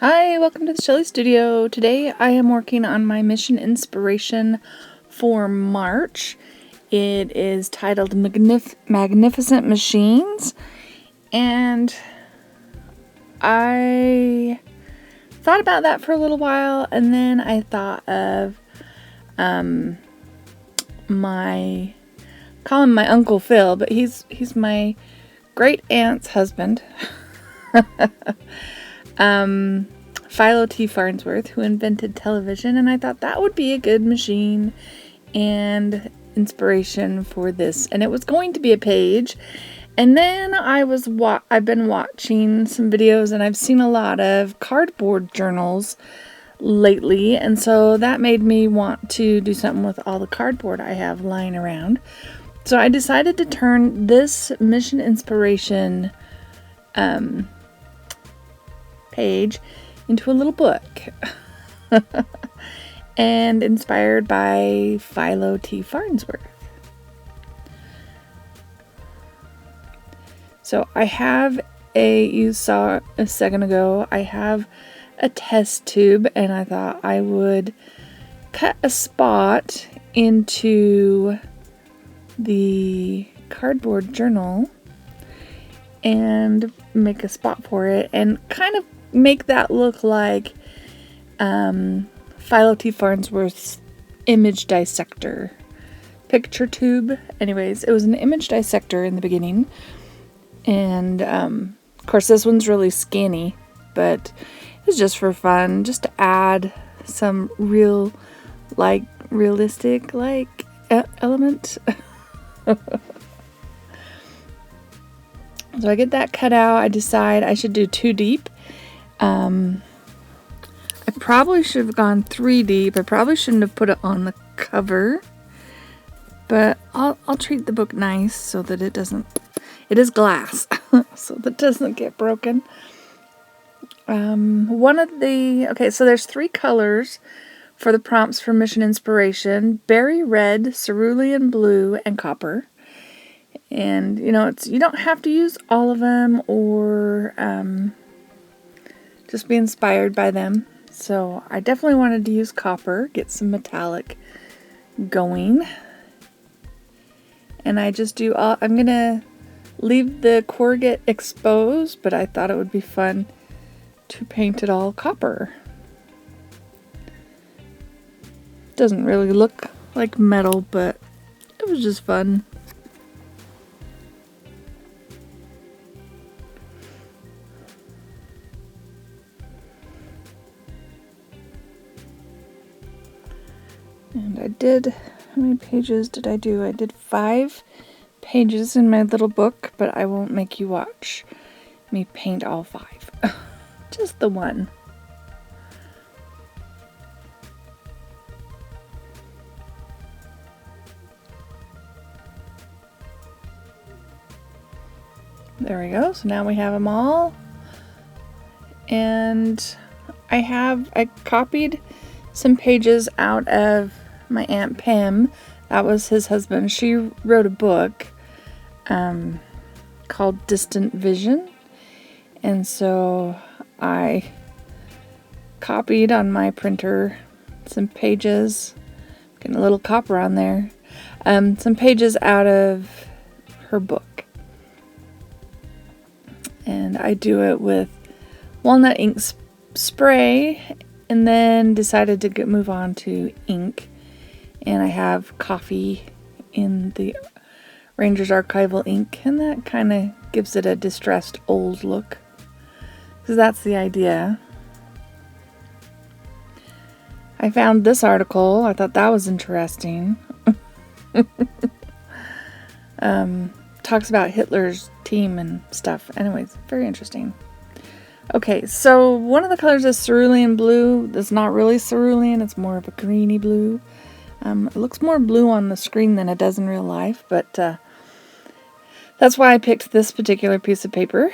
Hi, welcome to the Shelley Studio. Today I am working on my mission inspiration for March. It is titled Magnificent Machines, and I thought about that for a little while, and then I thought of call him my Uncle Phil, but he's my great aunt's husband. Philo T. Farnsworth, who invented television, and I thought that would be a good machine and inspiration for this. And it was going to be a page. And then I've been watching some videos, and I've seen a lot of cardboard journals lately, and so that made me want to do something with all the cardboard I have lying around. So I decided to turn this mission inspiration page into a little book. And inspired by Philo T. Farnsworth. So I have you saw a second ago, I have a test tube, and I thought I would cut a spot into the cardboard journal and make a spot for it and kind of make that look like Philo T. Farnsworth's image dissector picture tube. Anyways, it was an image dissector in the beginning, and of course this one's really skinny, but it's just for fun, just to add some realistic element. So I get that cut out. I decide I should do 2 deep. I probably should have gone 3 deep. I probably shouldn't have put it on the cover, but I'll treat the book nice so that it is glass, so that it doesn't get broken. So there's 3 colors for the prompts for mission inspiration: berry red, cerulean blue, and copper. And you don't have to use all of them, or just be inspired by them. So I definitely wanted to use copper, get some metallic going. And I just I'm gonna leave the corrugate exposed, but I thought it would be fun to paint it all copper. Doesn't really look like metal, but it was just fun. And how many pages did I do? I did 5 pages in my little book, but I won't make you watch me paint all 5. Just the one. There we go. So now we have them all. And I copied some pages out of my Aunt Pam. That was his husband. She wrote a book called Distant Vision. And so I copied on my printer some pages, getting a little copper on there, some pages out of her book. And I do it with walnut ink spray, and then decided to move on to ink. And I have coffee in the Ranger's Archival ink, and that kind of gives it a distressed old look, because that's the idea. I found this article. I thought that was interesting. Talks about Hitler's team and stuff. Anyways, very interesting. Okay, so one of the colors is cerulean blue. That's not really cerulean. It's more of a greeny blue. It looks more blue on the screen than it does in real life, but that's why I picked this particular piece of paper,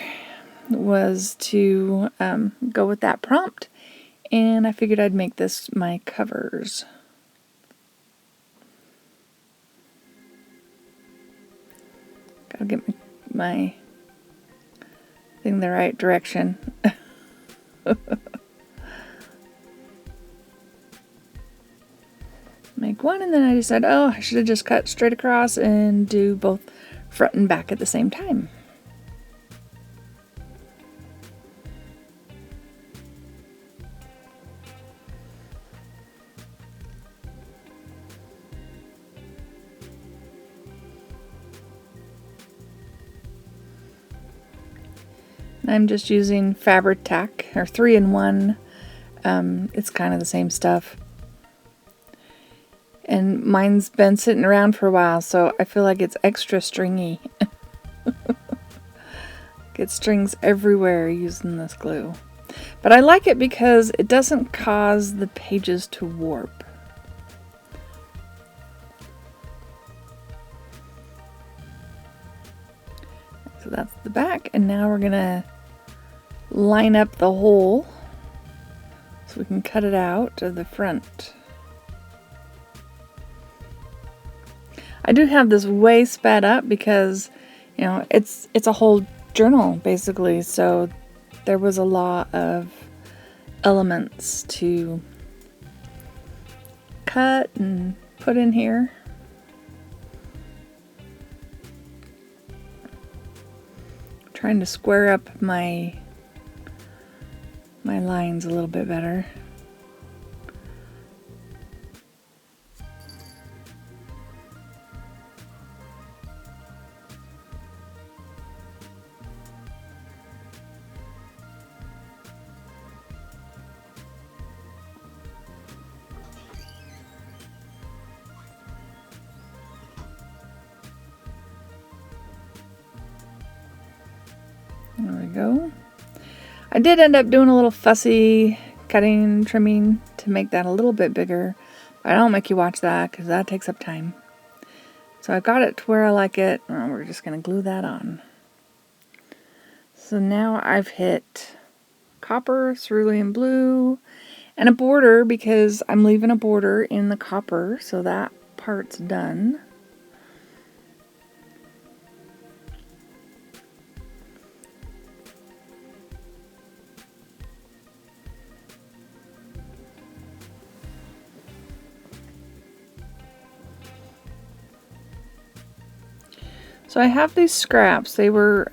was to go with that prompt, and I figured I'd make this my covers. Gotta get my thing the right direction. one, and then I decided, oh, I should have just cut straight across and do both front and back at the same time. I'm just using Fabri-Tac, or 3-in-1. It's kind of the same stuff. And mine's been sitting around for a while, so I feel like it's extra stringy. Get strings everywhere using this glue. But I like it because it doesn't cause the pages to warp. So that's the back, and now we're gonna line up the hole so we can cut it out of the front. I do have this way sped up because, you know, it's a whole journal basically, so there was a lot of elements to cut and put in here. Trying to square up my lines a little bit better. There we go. I did end up doing a little fussy cutting, trimming to make that a little bit bigger. But I don't make you watch that because that takes up time. So I got it to where I like it. And we're just going to glue that on. So now I've hit copper, cerulean blue, and a border because I'm leaving a border in the copper. So that part's done. So I have these scraps. They were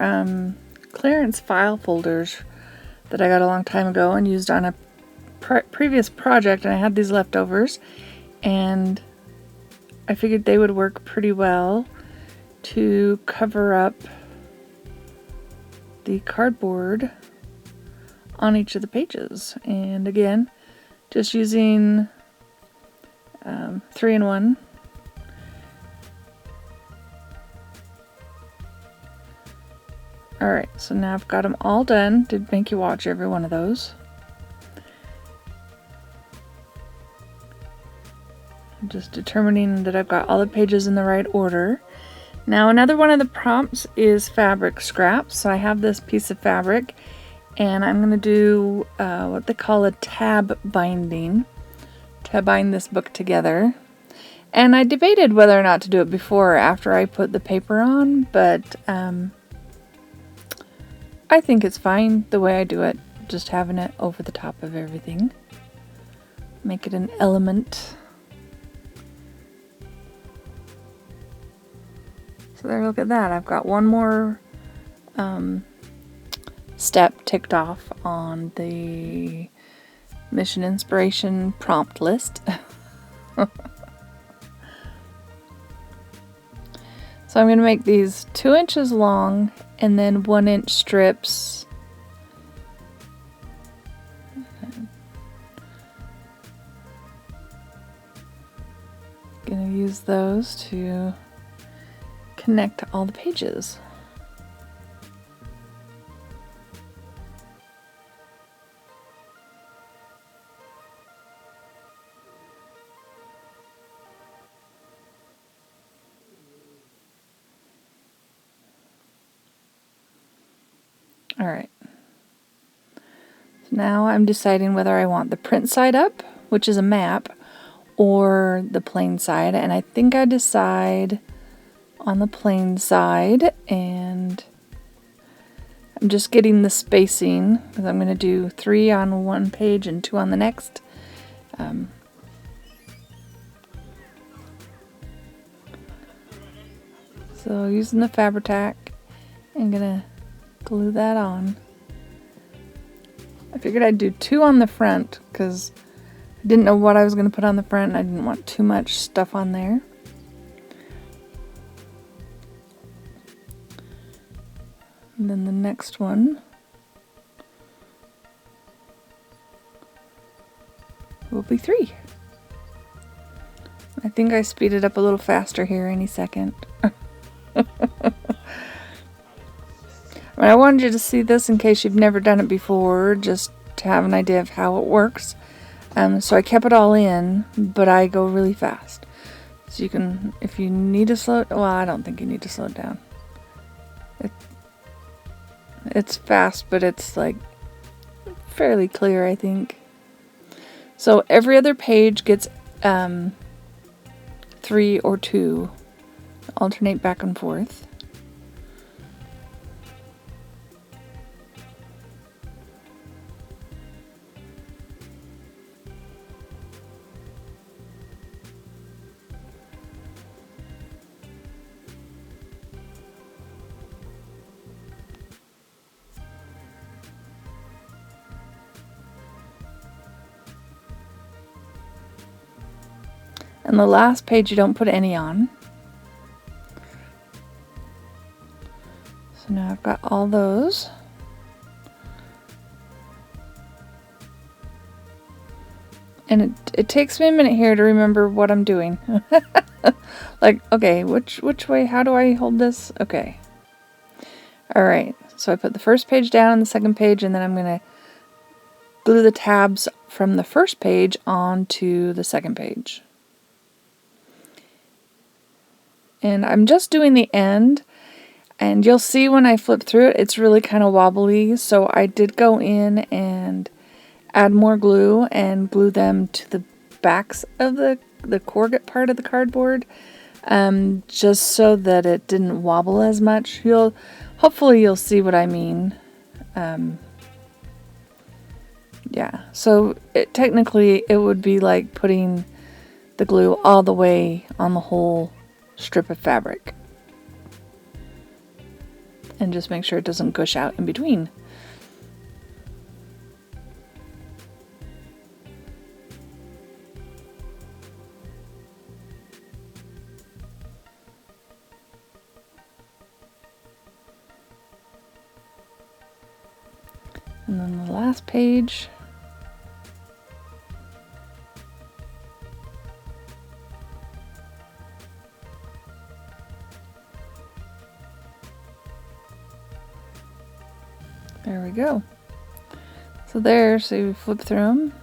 clearance file folders that I got a long time ago and used on a previous project, and I had these leftovers, and I figured they would work pretty well to cover up the cardboard on each of the pages. And again, just using 3-in-1. Alright, so now I've got them all done. Did make you watch every one of those. I'm just determining that I've got all the pages in the right order. Now another one of the prompts is fabric scraps. So I have this piece of fabric and I'm going to do what they call a tab binding to bind this book together. And I debated whether or not to do it before or after I put the paper on, but I think it's fine the way I do it, just having it over the top of everything. Make it an element. So there, look at that. I've got one more step ticked off on the Mission Inspiration prompt list. So I'm going to make these 2 inches long and then 1-inch strips. Going to use those to connect all the pages. Alright, so now I'm deciding whether I want the print side up, which is a map, or the plain side, and I think I decide on the plain side, and I'm just getting the spacing because I'm going to do 3 on one page and 2 on the next. So using the Fabri-Tac, I'm gonna glue that on. I figured I'd do 2 on the front because I didn't know what I was gonna put on the front and I didn't want too much stuff on there. And then the next one will be 3. I think I speeded up a little faster here any second. I wanted you to see this in case you've never done it before, just to have an idea of how it works. So I kept it all in, but I go really fast. So you can, if you need to slow it, well, I don't think you need to slow it down. It's fast, but it's like fairly clear, I think. So every other page gets 3 or 2, alternate back and forth. And the last page you don't put any on. So now I've got all those. And it takes me a minute here to remember what I'm doing. Like, okay, which way, how do I hold this? Okay. Alright, so I put the first page down on the second page, and then I'm going to glue the tabs from the first page onto the second page. And I'm just doing the end, and you'll see when I flip through it, it's really kind of wobbly, so I did go in and add more glue and glue them to the backs of the corrugate part of the cardboard, just so that it didn't wobble as much. Hopefully you'll see what I mean. Yeah, so technically it would be like putting the glue all the way on the whole strip of fabric, and just make sure it doesn't gush out in between. And then the last page. There we go. So you flip through them.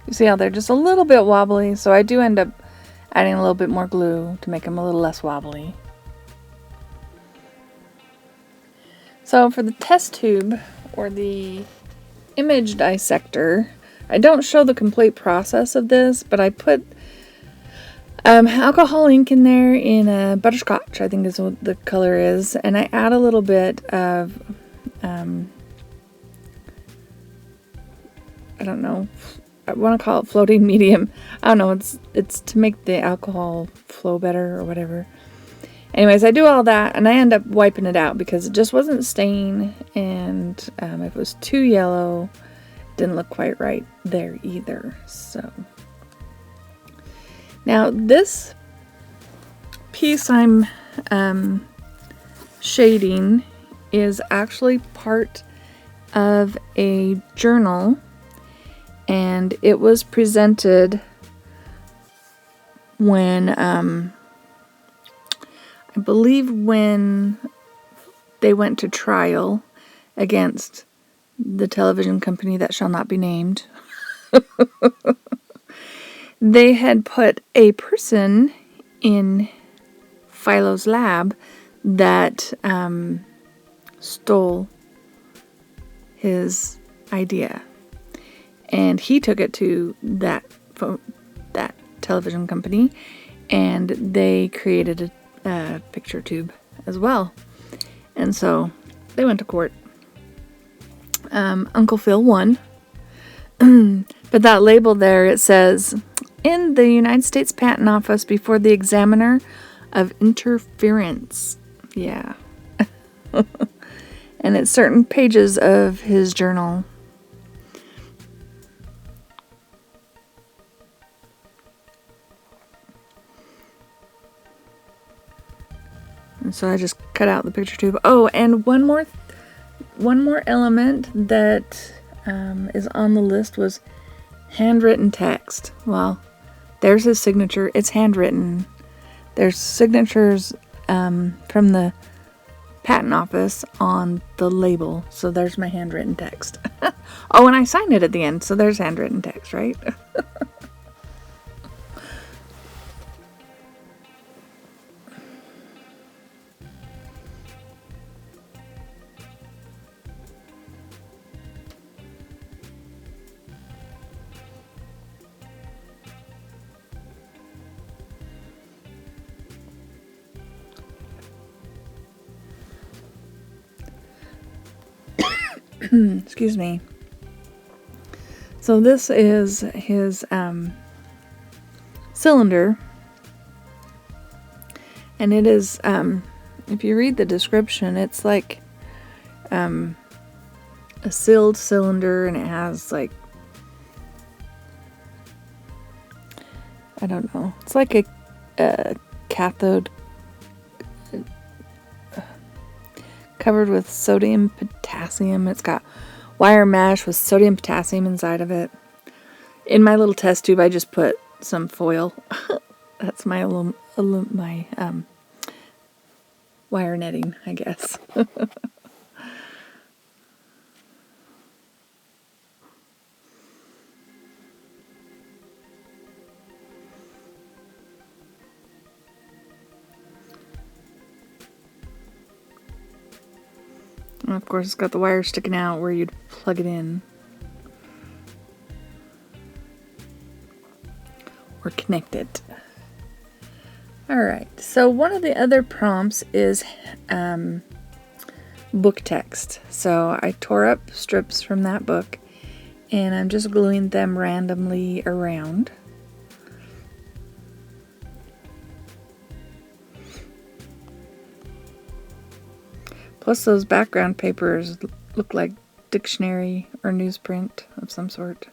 You see how they're just a little bit wobbly, so I do end up adding a little bit more glue to make them a little less wobbly. So for the test tube, or the image dissector, I don't show the complete process of this, but I put alcohol ink in there in a butterscotch, I think is what the color is, and I add a little bit of, I don't know, I want to call it floating medium. I don't know, it's to make the alcohol flow better or whatever. Anyways, I do all that, and I end up wiping it out because it just wasn't staying, and if it was too yellow, it didn't look quite right there either. So now this piece I'm shading is actually part of a journal, and it was presented when I believe when they went to trial against the television company that shall not be named. They had put a person in Philo's lab that stole his idea, and he took it to that television company, and they created a picture tube as well, and so they went to court. Uncle Phil won, but that label there, it says, in the United States Patent Office before the examiner, of interference. Yeah. And it's certain pages of his journal. And so I just cut out the picture tube. Oh, and one more element that is on the list was handwritten text. Well, there's his signature. It's handwritten. There's signatures from the patent office on the label. So there's my handwritten text. Oh, and I signed it at the end. So there's handwritten text, right? Excuse me. So this is his cylinder, and it is, if you read the description, it's like a sealed cylinder, and it has like, I don't know, it's like a cathode covered with sodium potassium. It's got wire mesh with sodium potassium inside of it. In my little test tube, I just put some foil. That's my wire netting, I guess. And of course, it's got the wire sticking out where you'd plug it in. Or connect it. Alright, so one of the other prompts is book text. So I tore up strips from that book, and I'm just gluing them randomly around. Plus those background papers look like dictionary or newsprint of some sort.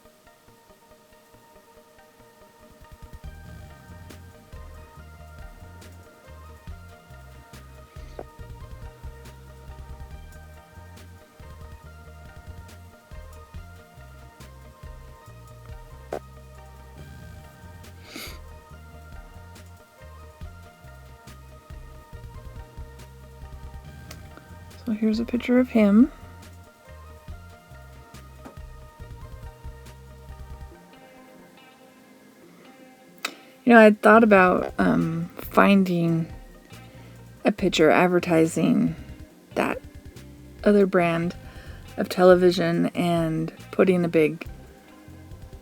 So here's a picture of him. You know, I'd thought about finding a picture advertising that other brand of television and putting a big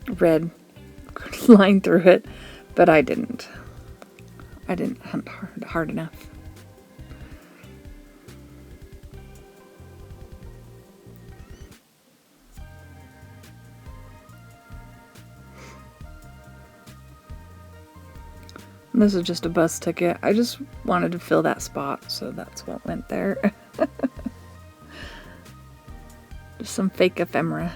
red line through it, but I didn't. I didn't hunt hard enough. This is just a bus ticket. I just wanted to fill that spot, so that's what went there. Just some fake ephemera.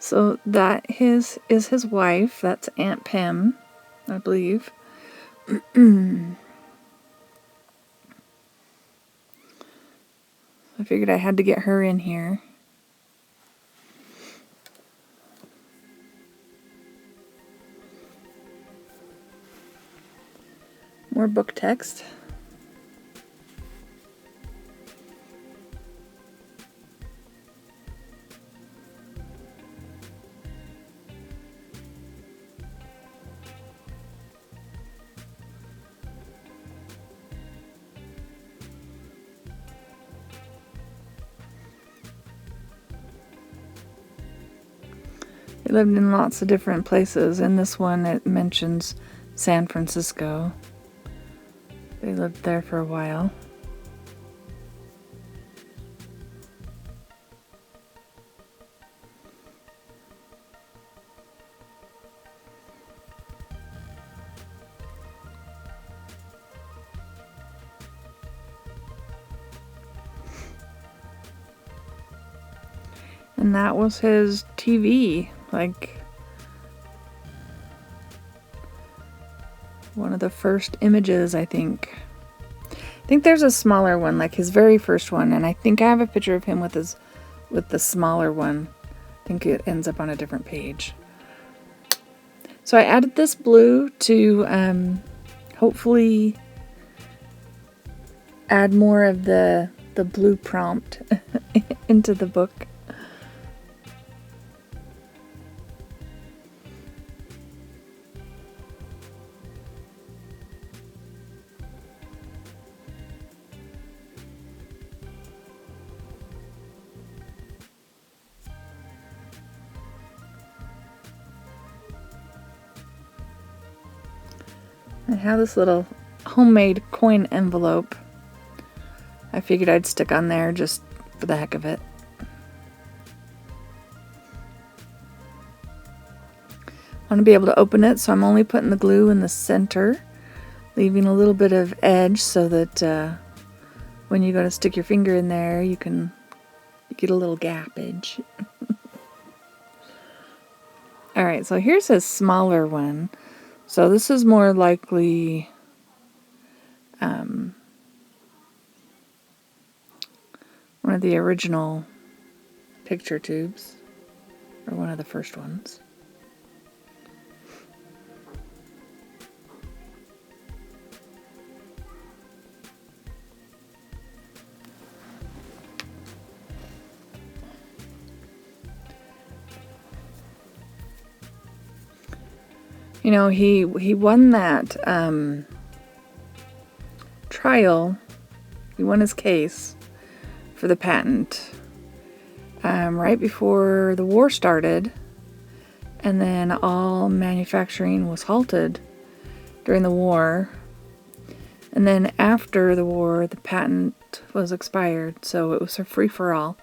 So that is his wife. That's Aunt Pam, I believe. I figured I had to get her in here. More book text. They lived in lots of different places. In this one, it mentions San Francisco. They lived there for a while. And that was his TV, like one of the first images, I think. I think there's a smaller one, like his very first one, and I think I have a picture of him with the smaller one. I think it ends up on a different page. So I added this blue to hopefully add more of the blue prompt into the book. I have this little homemade coin envelope I figured I'd stick on there just for the heck of it. I want to be able to open it, so I'm only putting the glue in the center, leaving a little bit of edge so that when you go to stick your finger in there, you get a little gappage. Alright, so here's a smaller one. So this is more likely one of the original picture tubes, or one of the first ones. You know, he won that trial. He won his case for the patent right before the war started, and then all manufacturing was halted during the war. And then after the war, the patent was expired, so it was a free-for-all.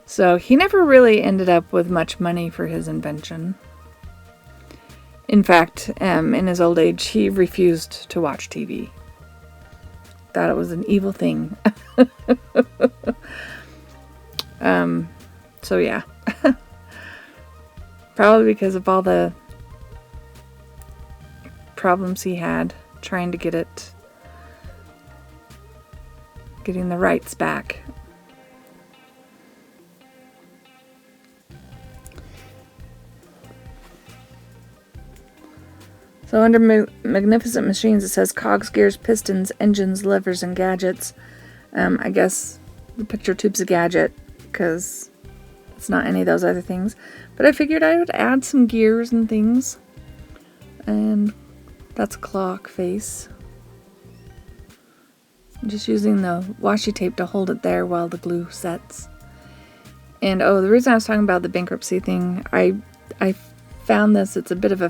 So he never really ended up with much money for his invention. In fact, in his old age, he refused to watch TV. Thought it was an evil thing. So yeah. Probably because of all the problems he had trying to getting the rights back. So under Magnificent Machines, it says cogs, gears, pistons, engines, levers, and gadgets. I guess the picture tube's a gadget because it's not any of those other things. But I figured I would add some gears and things. And that's a clock face. I'm just using the washi tape to hold it there while the glue sets. And oh, the reason I was talking about the bankruptcy thing, I found this. It's a bit of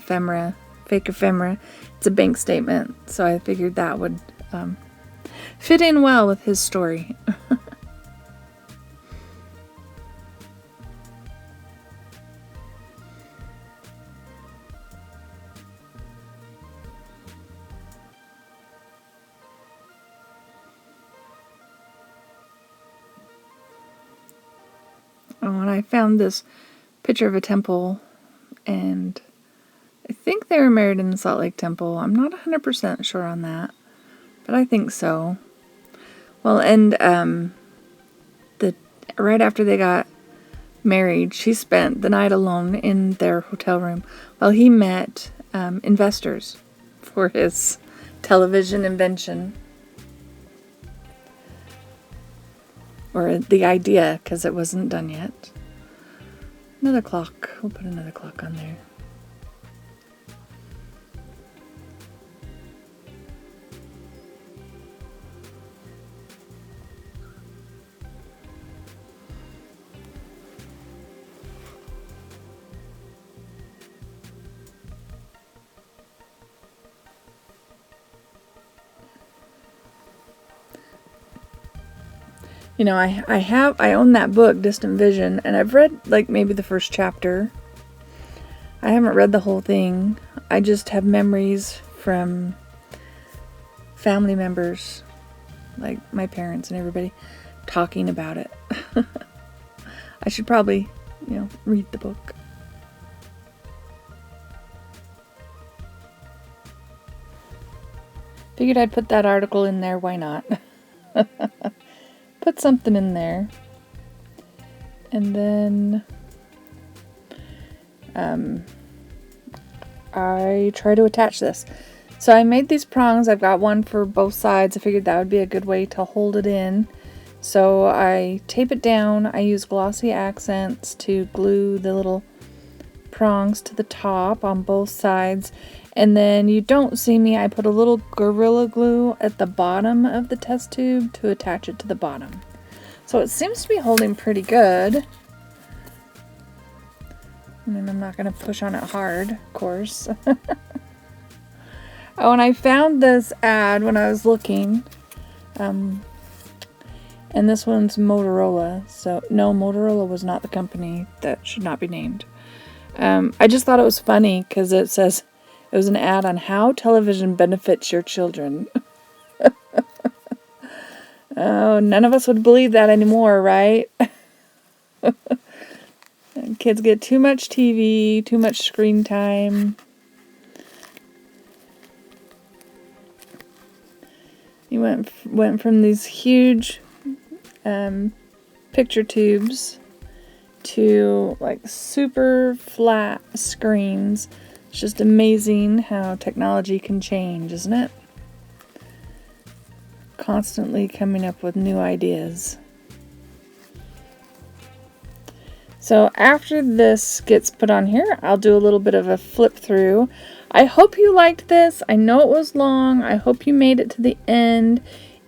fake ephemera. It's a bank statement, so I figured that would fit in well with his story. Oh, and I found this picture of a temple, and I think they were married in the Salt Lake Temple. I'm not 100% sure on that, but I think so. Well, and right after they got married, she spent the night alone in their hotel room while he met investors for his television invention. Or the idea, because it wasn't done yet. Another clock. We'll put another clock on there. You know, I own that book, Distant Vision, and I've read, like, maybe the first chapter. I haven't read the whole thing. I just have memories from family members, like my parents and everybody, talking about it. I should probably, read the book. Figured I'd put that article in there. Why not? Put something in there. And then I try to attach this. So I made these prongs. I've got one for both sides. I figured that would be a good way to hold it in. So I tape it down. I use glossy accents to glue the little prongs to the top on both sides. And then you don't see me, I put a little Gorilla Glue at the bottom of the test tube to attach it to the bottom. So it seems to be holding pretty good. And I'm not going to push on it hard, of course. Oh, and I found this ad when I was looking. And this one's Motorola. So, no, Motorola was not the company. That should not be named. I just thought it was funny because it says it was an ad on how television benefits your children. Oh, none of us would believe that anymore, right? Kids get too much TV, too much screen time. You went from these huge picture tubes to like super flat screens. It's just amazing how technology can change, isn't it? Constantly coming up with new ideas. So after this gets put on here, I'll do a little bit of a flip through. I hope you liked this. I know it was long. I hope you made it to the end.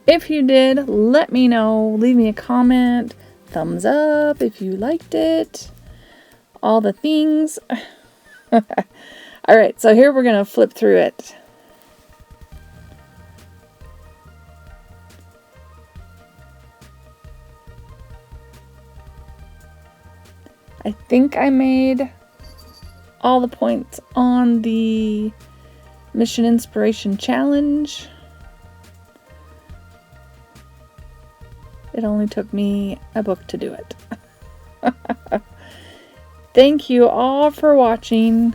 If you did, let me know. Leave me a comment. Thumbs up if you liked it. All the things. Alright, so here we're going to flip through it. I think I made all the points on the Mission Inspiration Challenge. It only took me a book to do it. Thank you all for watching.